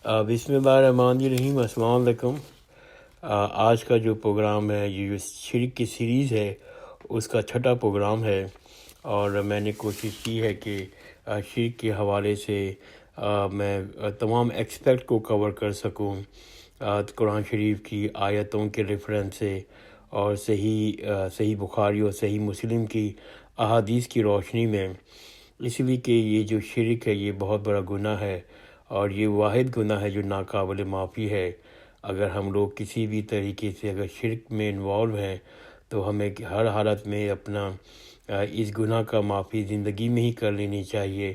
بسم اللہ الرحمن الرحیم۔ السلام علیکم۔ آج کا جو پروگرام ہے، یہ جو شرک کی سیریز ہے اس کا چھٹا پروگرام ہے، اور میں نے کوشش کی ہے کہ شرک کے حوالے سے میں تمام ایکسپیکٹ کو کور کر سکوں، قرآن شریف کی آیتوں کے ریفرنس سے، اور صحیح بخاری اور صحیح مسلم کی احادیث کی روشنی میں، اس لیے کہ یہ جو شرک ہے یہ بہت بڑا گناہ ہے، اور یہ واحد گناہ ہے جو ناقابل معافی ہے۔ اگر ہم لوگ کسی بھی طریقے سے اگر شرک میں انوالو ہیں تو ہمیں ہر حالت میں اپنا اس گناہ کا معافی زندگی میں ہی کر لینی چاہیے،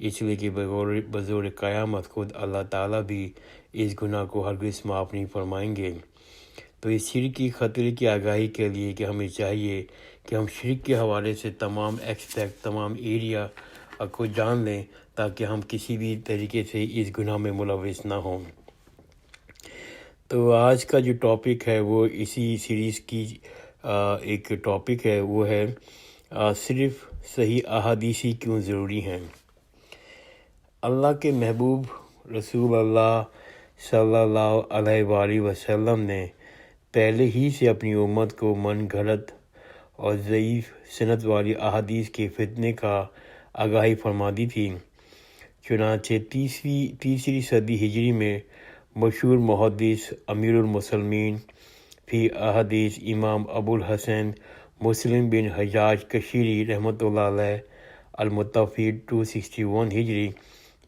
اس لیے کہ بظور قیامت خود اللہ تعالیٰ بھی اس گناہ کو ہرگز معاف نہیں فرمائیں گے۔ تو اس شرک کی خطرے کی آگاہی کے لیے کہ ہمیں چاہیے کہ ہم شرک کے حوالے سے تمام ایکسپیکٹ، تمام ایریا کو جان لیں، تاکہ ہم کسی بھی طریقے سے اس گناہ میں ملوث نہ ہوں۔ تو آج کا جو ٹاپک ہے وہ اسی سیریز کی ایک ٹاپک ہے، وہ ہے صرف صحیح احادیث ہی کیوں ضروری ہیں۔ اللہ کے محبوب رسول اللہ صلی اللہ علیہ وآلہ وسلم نے پہلے ہی سے اپنی امت کو من گھڑت اور ضعیف سند والی احادیث کے فتنے کا آگاہی فرما دی تھی۔ چنانچہ تیسری صدی ہجری میں مشہور محدث امیر المسلمین فی احادیث امام ابو الحسن مسلم بن حجاج کشیری رحمۃ اللہ علیہ المتوفی 261 ہجری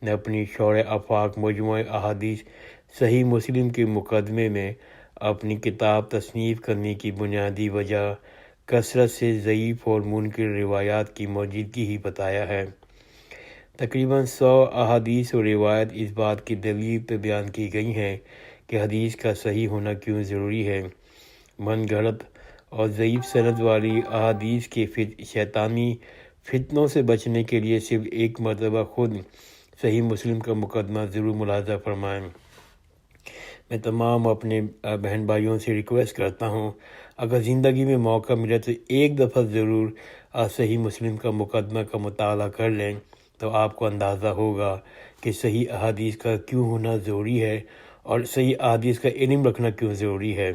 نے اپنی شرح آفاق مجموعہ احادیث صحیح مسلم کے مقدمے میں اپنی کتاب تصنیف کرنے کی بنیادی وجہ کثرت سے ضعیف اور منکر روایات کی موجودگی ہی بتایا ہے۔ تقریباً 100 احادیث و روایت اس بات کی دلیل پہ بیان کی گئی ہیں کہ حدیث کا صحیح ہونا کیوں ضروری ہے۔ من گھڑت اور ضعیف سند والی احادیث کے شیطانی فتنوں سے بچنے کے لیے صرف ایک مرتبہ خود صحیح مسلم کا مقدمہ ضرور ملاحظہ فرمائیں۔ میں تمام اپنے بہن بھائیوں سے ریکویسٹ کرتا ہوں، اگر زندگی میں موقع ملے تو ایک دفعہ ضرور صحیح مسلم کا مقدمہ کا مطالعہ کر لیں، تو آپ کو اندازہ ہوگا کہ صحیح احادیث کا کیوں ہونا ضروری ہے اور صحیح احادیث کا علم رکھنا کیوں ضروری ہے۔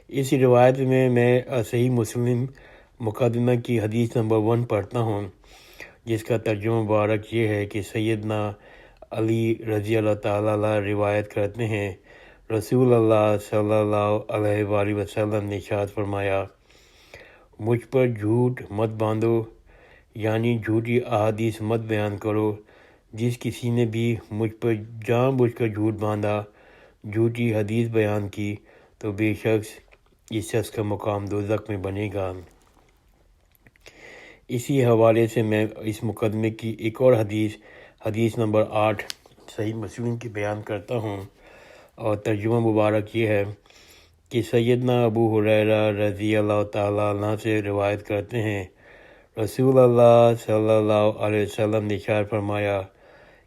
اس روایت میں صحیح مسلم مقدمہ کی حدیث نمبر 1 پڑھتا ہوں، جس کا ترجمہ مبارک یہ ہے کہ سیدنا علی رضی اللہ تعالیٰ عنہ روایت کرتے ہیں، رسول اللہ صلی اللہ علیہ وآلہ وسلم نے ارشاد فرمایا، مجھ پر جھوٹ مت باندھو، یعنی جھوٹی احادیث مت بیان کرو۔ جس کسی نے بھی مجھ پر جان بوجھ کر جھوٹ باندھا، جھوٹی حدیث بیان کی، تو بے شک اس شخص کا مقام دوزخ میں بنے گا۔ اسی حوالے سے میں اس مقدمے کی ایک اور حدیث نمبر 8 صحیح مسلم کی بیان کرتا ہوں، اور ترجمہ مبارک یہ ہے کہ سیدنا ابو ہریرہ رضی اللہ تعالیٰ عنہ سے روایت کرتے ہیں، رسول اللہ صلی اللہ علیہ وسلم نے ارشاد فرمایا،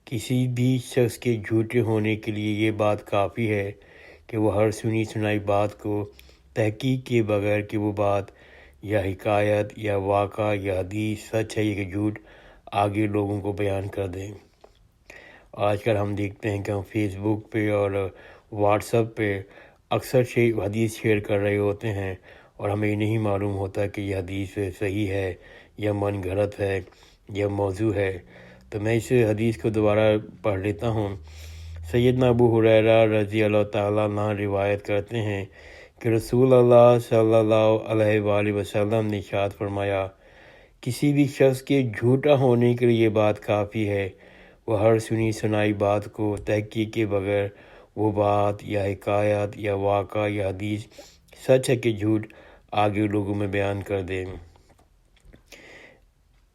کسی بھی شخص کے جھوٹے ہونے کے لیے یہ بات کافی ہے کہ وہ ہر سنی سنائی بات کو تحقیق کے بغیر کہ وہ بات یا حکایت یا واقعہ یا حدیث سچ ہے یا کہ جھوٹ آگے لوگوں کو بیان کر دیں۔ آج کل ہم دیکھتے ہیں کہ ہم فیس بک پہ اور واٹس ایپ پہ اکثر حدیث شیئر کر رہے ہوتے ہیں، اور ہمیں یہ نہیں معلوم ہوتا کہ یہ حدیث صحیح ہے یا من گھڑت ہے یا موضوع ہے۔ تو میں اس حدیث کو دوبارہ پڑھ لیتا ہوں۔ سیدنا ابو ہریرہ رضی اللہ تعالیٰ عنہ روایت کرتے ہیں کہ رسول اللہ صلی اللہ علیہ وآلہ وسلم نے ارشاد فرمایا، کسی بھی شخص کے جھوٹا ہونے کے لیے یہ بات کافی ہے، وہ ہر سنی سنائی بات کو تحقیق کے بغیر وہ بات یا حکایت یا واقعہ یا حدیث سچ ہے کہ جھوٹ آگے لوگوں میں بیان کر دیں۔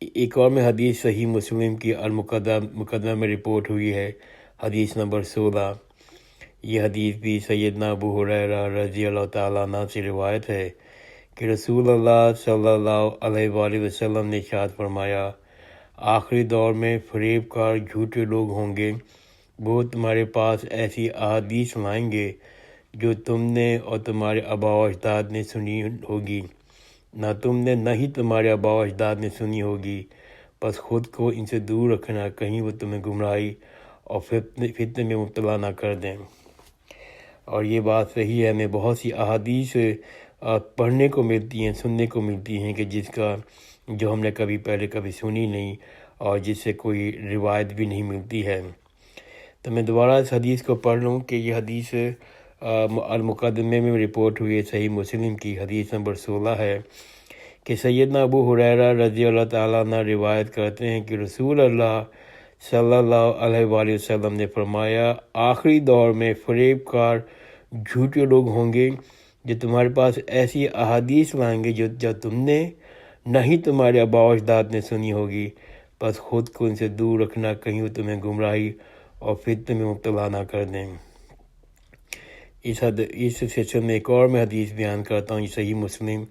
ایک اور میں حدیث صحیح مسلم کی المقدمہ میں رپورٹ ہوئی ہے، حدیث نمبر 16۔ یہ حدیث بھی سیدنا ابو ہریرہ رضی اللہ تعالیٰ عنہ سے روایت ہے کہ رسول اللہ صلی اللہ علیہ وآلہ وسلم نے ارشاد فرمایا، آخری دور میں فریب کار جھوٹے لوگ ہوں گے، وہ تمہارے پاس ایسی احادیث لائیں گے جو تم نے اور تمہارے آباء و اجداد نے سنی ہوگی، نہ تم نے نہ ہی تمہارے آباء و اجداد نے سنی ہوگی، بس خود کو ان سے دور رکھنا، کہیں وہ تمہیں گمراہی اور فتنے میں مبتلا نہ کر دیں۔ اور یہ بات صحیح ہے، ہمیں بہت سی احادیث پڑھنے کو ملتی ہیں، سننے کو ملتی ہیں کہ جو ہم نے کبھی سنی نہیں اور جس سے کوئی روایت بھی نہیں ملتی ہے۔ تو میں دوبارہ اس حدیث کو پڑھ لوں کہ یہ حدیث المقدمے میں رپورٹ ہوئی ہے، صحیح مسلم کی حدیث نمبر 16 ہے کہ سیدنا ابو ہریرہ رضی اللہ تعالیٰ عنہ روایت کرتے ہیں کہ رسول اللہ صلی اللہ علیہ وآلہ وسلم نے فرمایا، آخری دور میں فریب کار جھوٹے لوگ ہوں گے جو تمہارے پاس ایسی احادیث لائیں گے جو تم نے نہ ہی تمہارے آباء و اجداد نے سنی ہوگی، بس خود کو ان سے دور رکھنا، کہیں وہ تمہیں گمراہی اور فتنے میں مبتلا نہ کر دیں۔ اس سیشن میں ایک اور میں حدیث بیان کرتا ہوں، یہ صحیح مسلم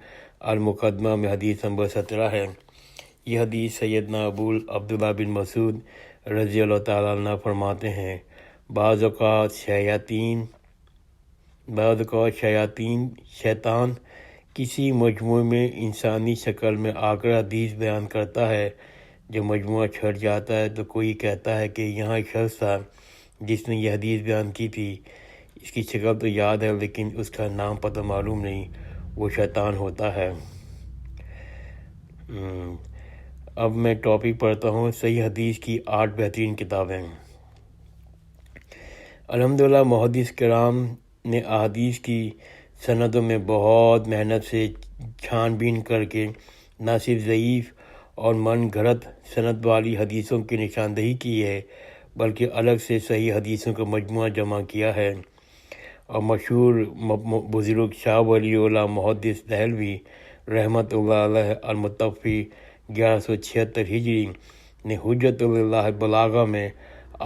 المقدمہ میں حدیث نمبر 17 ہے۔ یہ حدیث سیدنا ابو عبداللہ بن مسعود رضی اللہ تعالیٰ عنہ فرماتے ہیں، بعض اوقات شیطان کسی مجموعے میں انسانی شکل میں آ کر حدیث بیان کرتا ہے، جو مجموعہ چھٹ جاتا ہے تو کوئی کہتا ہے کہ یہاں ایک شخص تھا جس نے یہ حدیث بیان کی تھی، اس کی شکل تو یاد ہے لیکن اس کا نام پتہ معلوم نہیں، وہ شیطان ہوتا ہے۔ اب میں ٹاپک پڑھتا ہوں، صحیح حدیث کی 8 بہترین کتابیں۔ الحمدللہ محدث کرام نے احادیث کی سندوں میں بہت محنت سے چھان بین کر کے نہ صرف ضعیف اور من گھڑت سند والی حدیثوں کی نشاندہی کی ہے، بلکہ الگ سے صحیح حدیثوں کا مجموعہ جمع کیا ہے۔ اور مشہور بزرگ شاہ ولی اللہ محدث دہلوی رحمۃ اللہ علیہ المتوفی 1176 ہجری نے حجت اللہ بلاغہ میں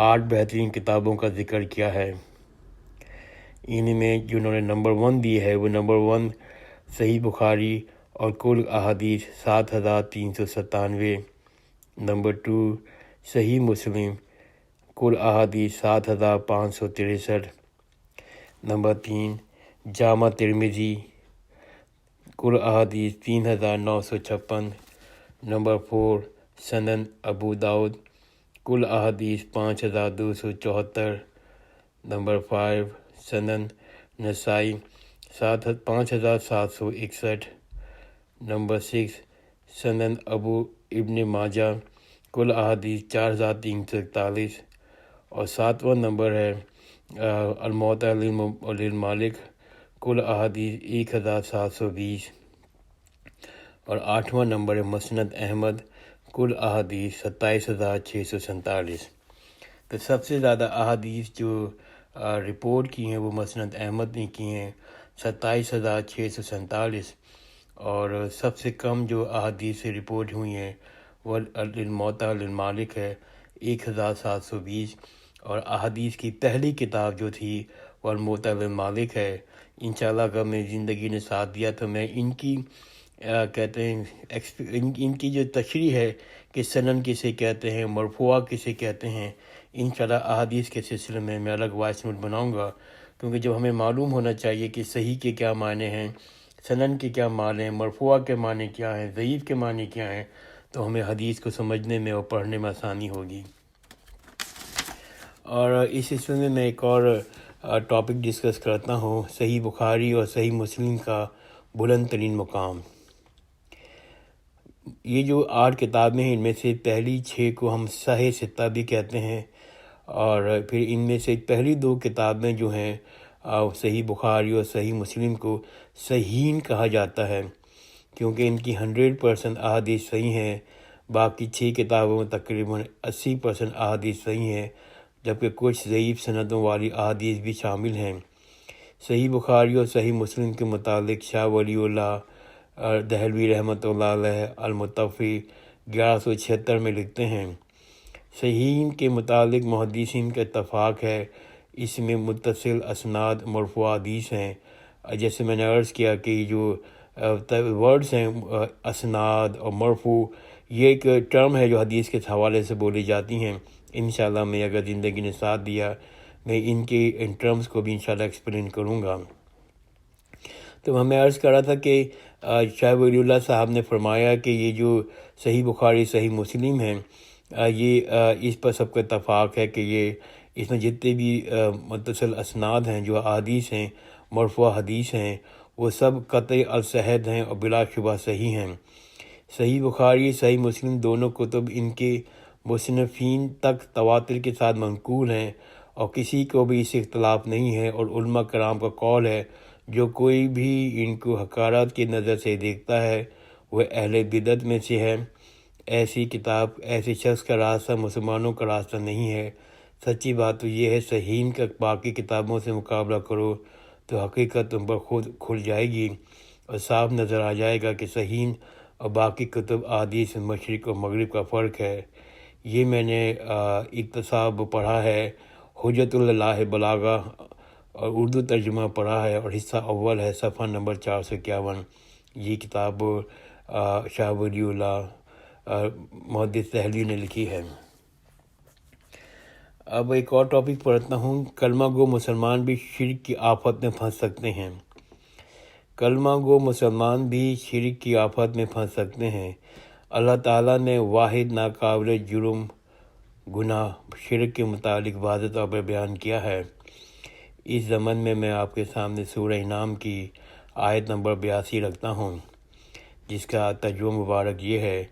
8 بہترین کتابوں کا ذکر کیا ہے۔ ان میں جنہوں نے نمبر 1 دی ہے، وہ نمبر 1 صحیح بخاری اور کل احادیث 7397، نمبر 2 صحیح مسلم کل احادیث 7563، نمبر 3 جامع ترمذی کل احادیث 3956، نمبر 4 سنن ابو داؤد کل احادیث 5274، نمبر 5 سنن نسائی 5761، نمبر 6 سنن ابو ابن ماجہ کل احادیث 4341، اور 7واں نمبر ہے الموطا للمالک کل احادیث 1720، اور 8واں نمبر ہے مسند احمد کل احادیث 27647۔ تو سب سے زیادہ احادیث جو رپورٹ کی ہیں وہ مسند احمد نے کی ہیں 27647، اور سب سے کم جو احادیث سے رپورٹ ہوئی ہیں وہ الموطا للمالک ہے 1720، اور احادیث کی پہلی کتاب جو تھی وہ الموطا للمالک ہے۔ انشاءاللہ اگر میری زندگی نے ساتھ دیا تو میں ان کی ان کی جو تشریح ہے کہ سنن کسے کہتے ہیں، مرفوع کسے کہتے ہیں، انشاءاللہ احادیث کے سلسلے میں الگ وائس نوٹ بناؤں گا، کیونکہ جب ہمیں معلوم ہونا چاہیے کہ صحیح کے کیا معنی ہیں، سنن کے کیا معنی ہیں، مرفوع کے معنی کیا ہیں، ضعیف کے معنی کیا ہیں، تو ہمیں حدیث کو سمجھنے میں اور پڑھنے میں آسانی ہوگی۔ اور اس سلسلے میں ایک اور ٹاپک ڈسکس کرتا ہوں، صحیح بخاری اور صحیح مسلم کا بلند ترین مقام۔ یہ جو 8 کتابیں ہیں ان میں سے پہلی 6 کو ہم صحیح ستہ بھی کہتے ہیں، اور پھر ان میں سے پہلی 2 کتابیں جو ہیں صحیح بخاری اور صحیح مسلم کو صحیحین کہا جاتا ہے، کیونکہ ان کی 100% احادیث صحیح ہیں۔ باقی 6 کتابوں میں تقریباً 80% احادیث صحیح ہیں، جبکہ کچھ ضعیف سندوں والی احادیث بھی شامل ہیں۔ صحیح بخاری اور صحیح مسلم کے متعلق شاہ ولی اللہ دہلوی رحمۃ اللہ علیہ المتوفی 1176 میں لکھتے ہیں، صحیحین کے متعلق محدثین کا اتفاق ہے، اس میں متصل اسناد مرفوع حدیث ہیں۔ جیسے میں نے عرض کیا کہ جو ورڈز ہیں اسناد اور مرفوع، یہ ایک ٹرم ہے جو حدیث کے حوالے سے بولی جاتی ہیں۔ انشاءاللہ میں اگر زندگی نے ساتھ دیا میں ان ٹرمز کو بھی انشاءاللہ ایکسپلین کروں گا۔ تو ہمیں عرض کر رہا تھا کہ شاہ ولی اللہ صاحب نے فرمایا کہ یہ جو صحیح بخاری صحیح مسلم ہیں، یہ اس پر سب کا اتفاق ہے کہ یہ اس میں جتنے بھی متصل اسناد ہیں جو احادیث ہیں، مرفوع حدیث ہیں، وہ سب قطعی الصحت ہیں اور بلا شبہ صحیح ہیں۔ صحیح بخاری، صحیح مسلم دونوں کتب ان کے مصنفین تک تواتر کے ساتھ منقول ہیں اور کسی کو بھی اس سے اختلاف نہیں ہے، اور علماء کرام کا قول ہے جو کوئی بھی ان کو حقارت کی نظر سے دیکھتا ہے وہ اہل بدعت میں سے ہے۔ ایسی کتاب ایسے شخص کا راستہ مسلمانوں کا راستہ نہیں ہے۔ سچی بات تو یہ ہے، صحیح کا باقی کتابوں سے مقابلہ کرو تو حقیقت تم پر خود کھل جائے گی اور صاف نظر آ جائے گا کہ صحیح اور باقی کتب احادیث مشرق اور مغرب کا فرق ہے۔ یہ میں نے اقتصاب پڑھا ہے، حجت اللہ بلاغہ اور اردو ترجمہ پڑھا ہے، اور حصہ اول ہے صفحہ نمبر 451۔ یہ کتاب شاہ ولی اللہ محدث دہلوی نے لکھی ہے۔ اب ایک اور ٹاپک پڑھتا ہوں، کلمہ گو مسلمان بھی شرک کی آفت میں پھنس سکتے ہیں۔ کلمہ گو مسلمان بھی شرک کی آفت میں پھنس سکتے ہیں۔ اللہ تعالیٰ نے واحد ناقابل جرم گناہ شرک کے متعلق واضح طور پر بیان کیا ہے۔ اس ضمن میں میں آپ کے سامنے سورہ انعام کی آیت نمبر 82 رکھتا ہوں، جس کا ترجمہ مبارک یہ ہے: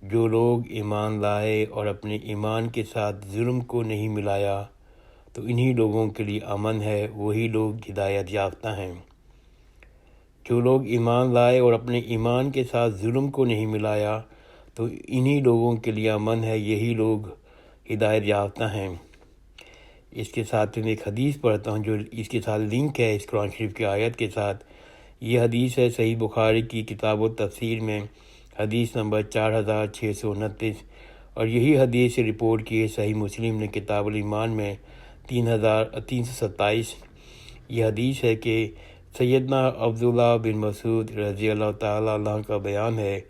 جو لوگ ایمان لائے اور اپنے ایمان کے ساتھ ظلم کو نہیں ملایا تو انہی لوگوں کے لیے امن ہے، وہی لوگ ہدایت یافتہ ہیں۔ جو لوگ ایمان لائے اور اپنے ایمان کے ساتھ ظلم کو نہیں ملایا تو انہی لوگوں کے لیے امن ہے، یہی لوگ ہدایت یافتہ ہیں۔ اس کے ساتھ میں ایک حدیث پڑھتا ہوں جو اس کے ساتھ لنک ہے اس قرآن شریف کی آیت کے ساتھ۔ یہ حدیث ہے صحیح بخاری کی کتاب التفسیر میں حدیث نمبر 4629، اور یہی حدیث رپورٹ کی ہے صحیح مسلم نے کتاب الایمان میں 3327۔ یہ حدیث ہے کہ سیدنا عبداللہ بن مسعود رضی اللہ تعالیٰ عنہ کا بیان ہے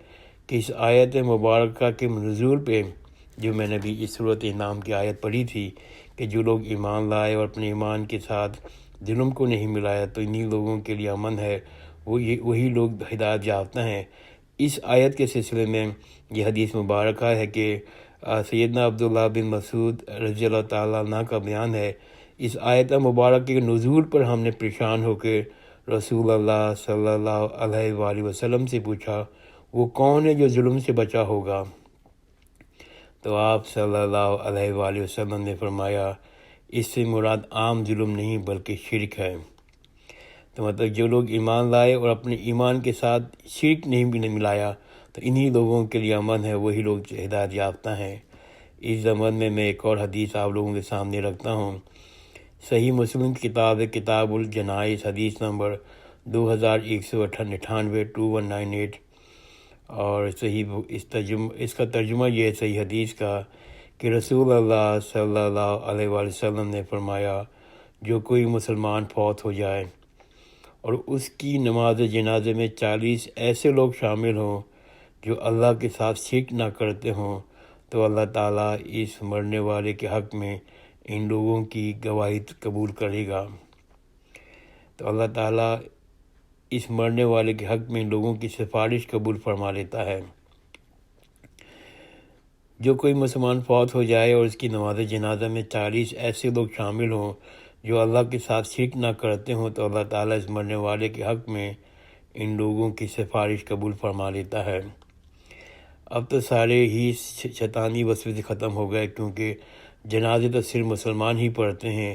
کہ اس آیت مبارکہ کے نزول پہ، جو میں نے بھی اس صورت انعام کی آیت پڑھی تھی کہ جو لوگ ایمان لائے اور اپنے ایمان کے ساتھ ظلم کو نہیں ملایا تو انہی لوگوں کے لیے امن ہے، وہی لوگ ہدایت یافتہ ہیں۔ اس آیت کے سلسلے میں یہ حدیث مبارکہ ہے کہ سیدنا عبداللہ بن مسعود رضی اللہ تعالیٰ عنہ کا بیان ہے، اس آیت مبارکہ کے نزول پر ہم نے پریشان ہو کے رسول اللہ صلی اللہ علیہ وآلہ وسلم سے پوچھا، وہ کون ہے جو ظلم سے بچا ہوگا؟ تو آپ صلی اللہ علیہ وآلہ وسلم نے فرمایا، اس سے مراد عام ظلم نہیں بلکہ شرک ہے۔ تو مطلب جو لوگ ایمان لائے اور اپنے ایمان کے ساتھ شرک نہیں ملایا تو انہی لوگوں کے لیے امن ہے، وہی لوگ ہدایت یافتہ ہیں۔ اس زمن میں ایک اور حدیث آپ لوگوں کے سامنے رکھتا ہوں۔ صحیح مسلم کی کتاب ہے کتاب الجنائز، حدیث نمبر 2198 2198، اور صحیح اس کا ترجمہ یہ ہے صحیح حدیث کا کہ رسول اللہ صلی اللہ علیہ وآلہ وسلم نے فرمایا، جو کوئی مسلمان فوت ہو جائے اور اس کی نماز جنازے میں 40 ایسے لوگ شامل ہوں جو اللہ کے ساتھ شرک نہ کرتے ہوں تو اللہ تعالیٰ اس مرنے والے کے حق میں ان لوگوں کی گواہی قبول کرے گا۔ تو اللہ تعالیٰ اس مرنے والے کے حق میں ان لوگوں کی سفارش قبول فرما لیتا ہے۔ جو کوئی مسلمان فوت ہو جائے اور اس کی نماز جنازہ میں 40 ایسے لوگ شامل ہوں جو اللہ کے ساتھ شرک نہ کرتے ہوں تو اللہ تعالیٰ اس مرنے والے کے حق میں ان لوگوں کی سفارش قبول فرما لیتا ہے۔ اب تو سارے ہی شیطانی وسوسے ختم ہو گئے، کیونکہ جنازے تو صرف مسلمان ہی پڑھتے ہیں،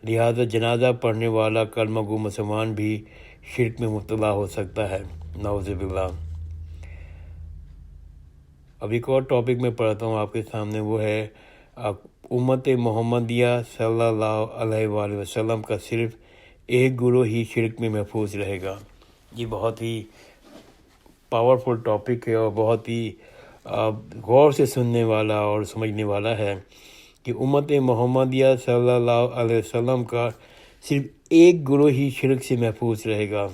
لہذا جنازہ پڑھنے والا کلمہ گو مسلمان بھی شرک میں مبتلا ہو سکتا ہے، نعوذ باللہ۔ اب ایک اور ٹاپک میں پڑھتا ہوں آپ کے سامنے، وہ ہے امت محمدیہ صلی اللہ علیہ وآلہ وسلم کا صرف ایک گروہ ہی شرک میں محفوظ رہے گا۔ یہ بہت ہی پاورفل ٹاپک ہے اور بہت ہی غور سے سننے والا اور سمجھنے والا ہے کہ امت محمدیہ صلی اللہ علیہ وسلم کا صرف ایک گروہ ہی شرک سے محفوظ رہے گا۔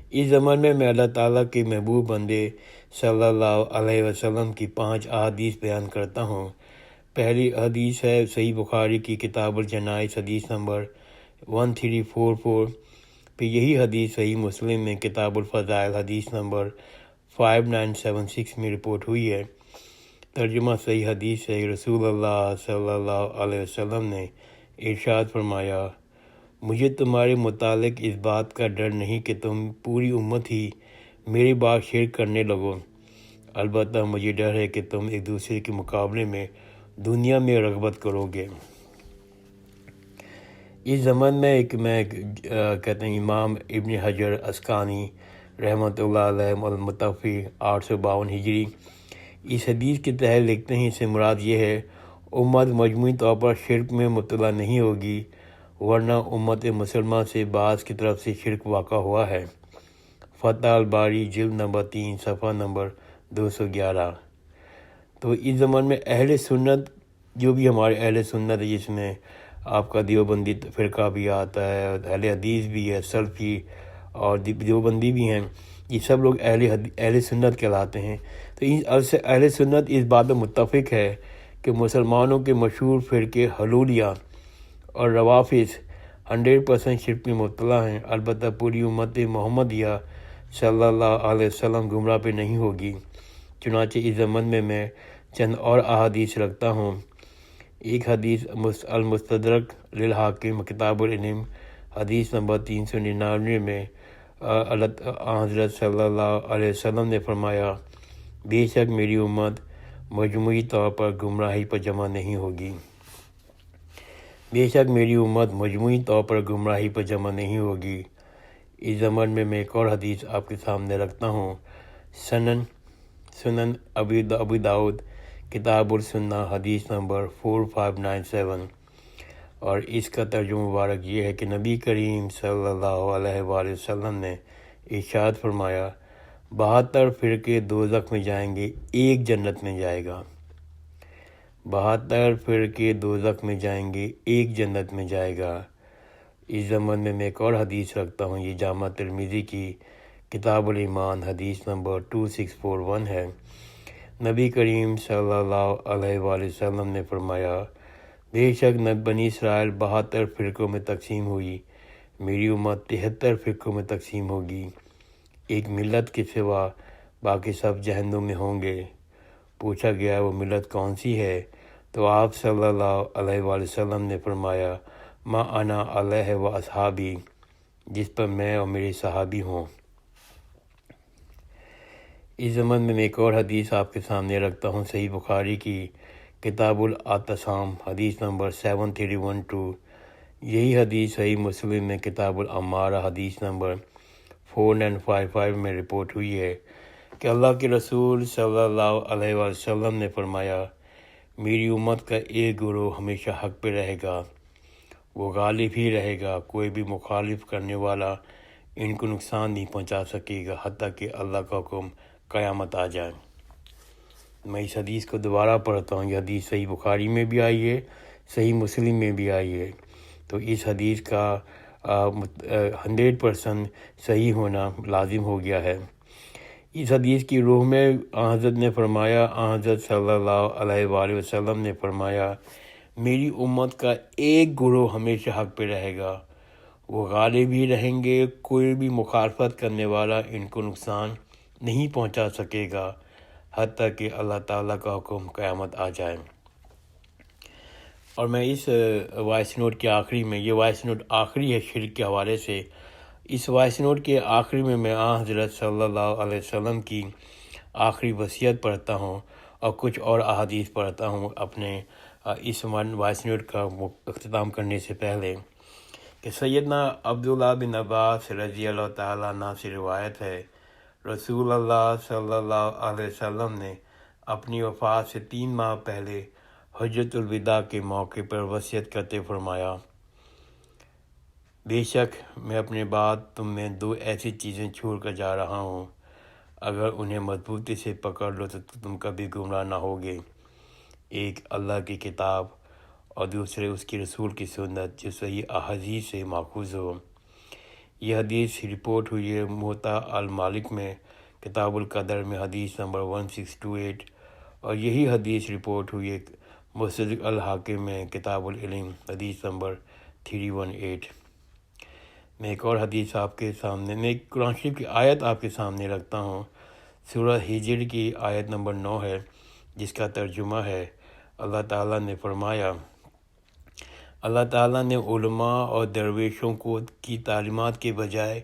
اس زمانے میں اللہ تعالیٰ کے محبوب بندے صلی اللہ علیہ وسلم کی 5 احادیث بیان کرتا ہوں۔ پہلی حدیث ہے صحیح بخاری کی کتاب الجنائز، حدیث نمبر 1344، پھر یہی حدیث صحیح مسلم میں کتاب الفضائل، حدیث نمبر 5976 میں رپورٹ ہوئی ہے۔ ترجمہ صحیح حدیث ہے، رسول اللہ صلی اللہ علیہ وسلم نے ارشاد فرمایا، مجھے تمہارے متعلق اس بات کا ڈر نہیں کہ تم پوری امت ہی میری بات شرک کرنے لگو، البتہ مجھے ڈر ہے کہ تم ایک دوسرے کے مقابلے میں دنیا میں رغبت کرو گے۔ اس زمن میں کہتے ہیں امام ابن حجر اسقلانی رحمۃ اللہ علیہ المتوفی 852 ہجری اس حدیث کے تحت لکھتے ہیں، اس سے مراد یہ ہے امت مجموعی طور پر شرک میں مبتلا نہیں ہوگی، ورنہ امت مسلمہ سے بعض کی طرف سے شرک واقع ہوا ہے۔ فتح الباری جلد نمبر 3 صفحہ نمبر 211۔ تو اس زمان میں اہل سنت، جو بھی ہمارے اہل سنت ہے، جس میں آپ کا دیوبندی فرقہ بھی آتا ہے، اہل حدیث بھی ہے، سلفی اور دیوبندی بھی ہیں، یہ سب لوگ اہل سنت کہلاتے ہیں۔ تو اہل سنت اس بات میں متفق ہے کہ مسلمانوں کے مشہور فرقے حلولیہ اور روافظ 100% شرک میں مبتلا ہیں، البتہ پوری امت محمدیہ صلی اللہ علیہ وسلم گمراہ پہ نہیں ہوگی۔ چنانچہ اس زمن میں چند اور احادیث رکھتا ہوں۔ ایک حدیث المستدرک للحاکم کتاب العلم حدیث نمبر 399 میں حضرت صلی اللہ علیہ وسلم نے فرمایا، بے شک میری امت مجموعی طور پر گمراہی پر جمع نہیں ہوگی۔ بے شک میری امت مجموعی طور پر گمراہی پر جمع نہیں ہوگی۔ اس زمان میں ایک اور حدیث آپ کے سامنے رکھتا ہوں۔ سنن ابی داؤد کتاب السنہ حدیث نمبر 4597، اور اس کا ترجمہ مبارک یہ ہے کہ نبی کریم صلی اللہ علیہ وآلہ وسلم نے ارشاد فرمایا، 72 فرقے دوزخ میں جائیں گے، ایک جنت میں جائے گا۔ 72 فرقے دوزخ میں جائیں گے، ایک جنت میں جائے گا۔ اس زمان میں ایک اور حدیث رکھتا ہوں، یہ جامع ترمذی کی کتاب الایمان حدیث نمبر 2641 ہے۔ نبی کریم صلی اللہ علیہ وآلہ وسلم نے فرمایا، بے شک بنی اسرائیل 72 فرقوں میں تقسیم ہوئی، میری امت 73 فرقوں میں تقسیم ہوگی، ایک ملت کے سوا باقی سب جہنم میں ہوں گے۔ پوچھا گیا وہ ملت کون سی ہے؟ تو آپ صلی اللہ علیہ وآلہ وسلم نے فرمایا، ما انا علیہ و اصحابی، جس پر میں اور میرے صحابی ہوں۔ اس زمان میں ایک اور حدیث آپ کے سامنے رکھتا ہوں، صحیح بخاری کی کتاب الاعتصام حدیث نمبر 7312۔ یہی حدیث صحیح مسلم میں کتاب الامارہ حدیث نمبر 4955 میں رپورٹ ہوئی ہے کہ اللہ کے رسول صلی اللہ علیہ وآلہ وسلم نے فرمایا، میری امت کا ایک گروہ ہمیشہ حق پہ رہے گا، وہ غالب ہی رہے گا، کوئی بھی مخالف کرنے والا ان کو نقصان نہیں پہنچا سکے گا حتیٰ کہ اللہ کا حکم قیامت آ جائے۔ میں اس حدیث کو دوبارہ پڑھتا ہوں، یہ حدیث صحیح بخاری میں بھی آئی ہے، صحیح مسلم میں بھی آئی ہے۔ تو اس حدیث کا 100% صحیح ہونا لازم ہو گیا ہے۔ اس حدیث کی روح میں حضرت نے فرمایا، حضرت صلی اللہ علیہ وآلہ وسلم نے فرمایا، میری امت کا ایک گروہ ہمیشہ حق پہ رہے گا، وہ غالب ہی رہیں گے، کوئی بھی مخالفت کرنے والا ان کو نقصان نہیں پہنچا سکے گا حتیٰ کہ اللہ تعالیٰ کا حکم قیامت آ جائے۔ اور میں اس وائس نوٹ کے آخری میں، یہ وائس نوٹ آخری ہے شرک کے حوالے سے، اس وائس نوٹ کے آخری میں حضرت صلی اللہ علیہ وسلم کی آخری وصیت پڑھتا ہوں اور کچھ اور احادیث پڑھتا ہوں اپنے اس وائس نوٹ کا اختتام کرنے سے پہلے، کہ سیدنا عبداللہ بن عباس رضی اللہ تعالیٰ عنہ سے روایت ہے، رسول اللہ صلی اللہ علیہ وسلم نے اپنی وفات سے 3 ماہ پہلے حجۃ الوداع کے موقع پر وصیت کرتے فرمایا، بے شک میں اپنے بعد تم میں 2 ایسی چیزیں چھوڑ کر جا رہا ہوں، اگر انہیں مضبوطی سے پکڑ لو تو تم کبھی گمراہ نہ ہوگے، ایک اللہ کی کتاب اور دوسرے اس کے رسول کی سنت جو صحیح احادیث سے ماخوذ ہو۔ یہ حدیث رپورٹ ہوئی ہے موطا المالک میں کتاب القدر میں حدیث نمبر 1628، اور یہی حدیث رپورٹ ہوئی ہے مستدرک الحاکم میں کتاب العلم حدیث نمبر 318۔ میں ایک اور حدیث آپ کے سامنے، میں ایک قرآن شریف کی آیت آپ کے سامنے رکھتا ہوں، سورہ ہجر کی آیت نمبر 9 ہے، جس کا ترجمہ ہے اللہ تعالیٰ نے فرمایا، اللہ تعالیٰ نے علماء اور درویشوں کی تعلیمات کے بجائے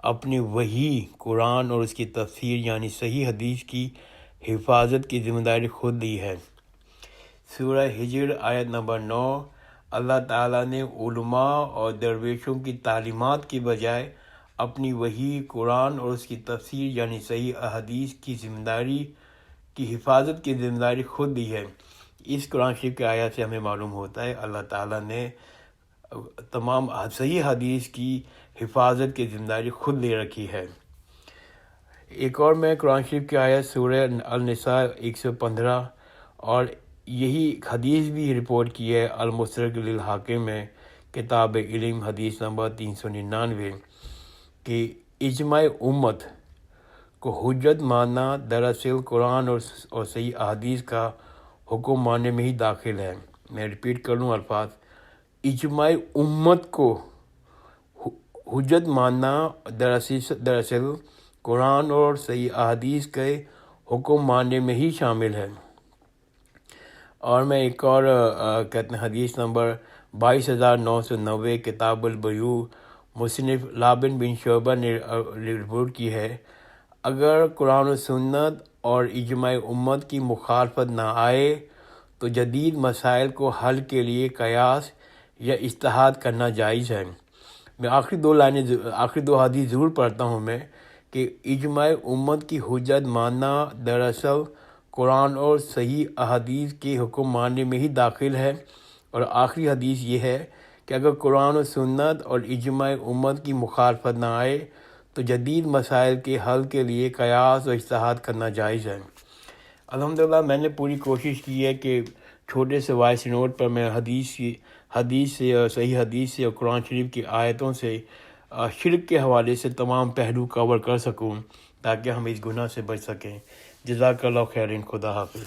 اپنی وحی قرآن اور اس کی تفسیر یعنی صحیح حدیث کی حفاظت کی ذمہ داری خود لی ہے۔ سورہ ہجر آیت نمبر 9، اللہ تعالیٰ نے علماء اور درویشوں کی تعلیمات کے بجائے اپنی وحی قرآن اور اس کی تفسیر یعنی صحیح احادیث کی حفاظت کی ذمہ داری خود لی ہے۔ اس قرآن شریف کی آیت سے ہمیں معلوم ہوتا ہے اللہ تعالیٰ نے تمام صحیح حدیث کی حفاظت کی ذمہ داری خود لے رکھی ہے۔ ایک اور میں قرآن شریف کی آیت سورہ النساء 115 اور یہی حدیث بھی رپورٹ کی ہے المستدرک للحاکم میں کتاب علم حدیث نمبر 399 کہ اجماع امت کو حجت ماننا دراصل قرآن اور صحیح احادیث کا حکم ماننے میں ہی داخل ہے۔ میں ریپیٹ کر لوں الفاظ، اجماع امت کو حجت ماننا دراصل قرآن اور صحیح احادیث کے حکم ماننے میں ہی شامل ہے۔ اور میں ایک اور کہتے ہیں حدیث نمبر 22,990 کتاب البیوع مصنف لابن بن شعبہ نے رپورٹ کی ہے، اگر قرآن و سنت اور اجماع امت کی مخالفت نہ آئے تو جدید مسائل کو حل کے لیے قیاس یا اجتہاد کرنا جائز ہے۔ میں آخری دو حدیث ضرور پڑھتا ہوں میں کہ اجماع امت کی حجت ماننا دراصل قرآن اور صحیح احادیث کے حکم ماننے میں ہی داخل ہے، اور آخری حدیث یہ ہے کہ اگر قرآن و سنت اور اجماع امت کی مخالفت نہ آئے تو جدید مسائل کے حل کے لیے قیاس اور اجتہاد کرنا جائز ہے۔ الحمدللہ میں نے پوری کوشش کی ہے کہ چھوٹے سے وائس نوٹ پر میں حدیث سے اور صحیح حدیث سے اور قرآن شریف کی آیتوں سے شرک کے حوالے سے تمام پہلو کور کر سکوں تاکہ ہم اس گناہ سے بچ سکیں۔ جزاک اللہ خیرین، خدا حافظ۔